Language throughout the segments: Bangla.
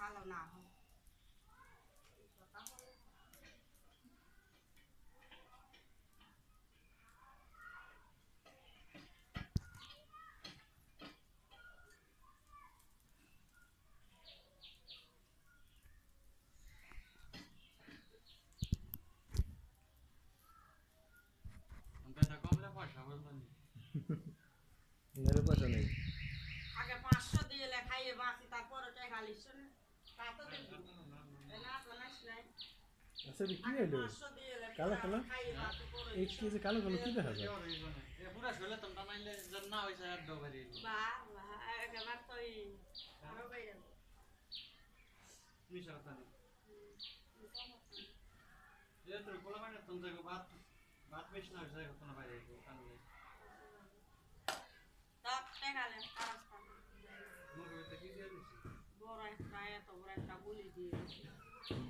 ভালো না পয়সা নেই আগে 500 দিয়ে লেখাইয়ে বাঁচি তারপরে টাকা লিছ না তা তো দেখি না বানাস নাই আচ্ছা কি হলো কালো কালো এই কি যে কালো কালো কি দেখা যায় পুরা শোলে তোমরা নাইলে জন্না হইছে আর দো বাড়ি বাহ বাহ একবার তো আরো বাইরে মিশা কথা নেই যে তোর কোলা মানে তোমরা বাত বাত বেশ না হইছে কোনো বাইরে কারণে দাঁত টেকালে কারাস্তা মুখে তো কি দিয়ে দিছি বড় একটা এত বড় একটা গুলি দিয়ে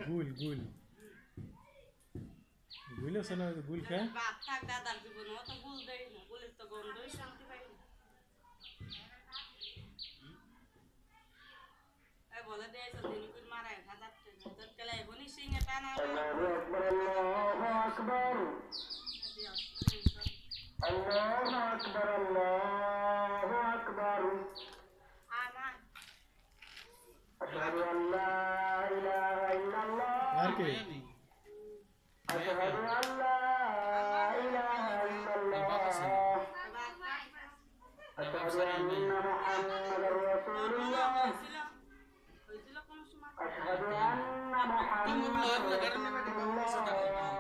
গুল গুল গুল আছে না গুল খা বাপ থাক দাদার জীবনে অত গুল দেই না গুলের তো গন্ধই শান্তি পাই না এই বলে দেয় তো দিন করে মারা 1000 টাকা তোর কেলে বনি সিংহে টানা আল্লাহু আকবার আল্লাহু আকবার আল্লাহু আকবার আল্লাহু আকবার আমান আশহাদু আল্লা ইলাহা ইল্লাল্লাহ আর কে আশহাদু আল্লা ইলাহা ইল্লাল্লাহ আশহাদু আন্না মুহাম্মাদার রাসূলুল্লাহ হইছিল কোন সময় আশহাদু আন্না মুহাম্মাদার রাসূলুল্লাহ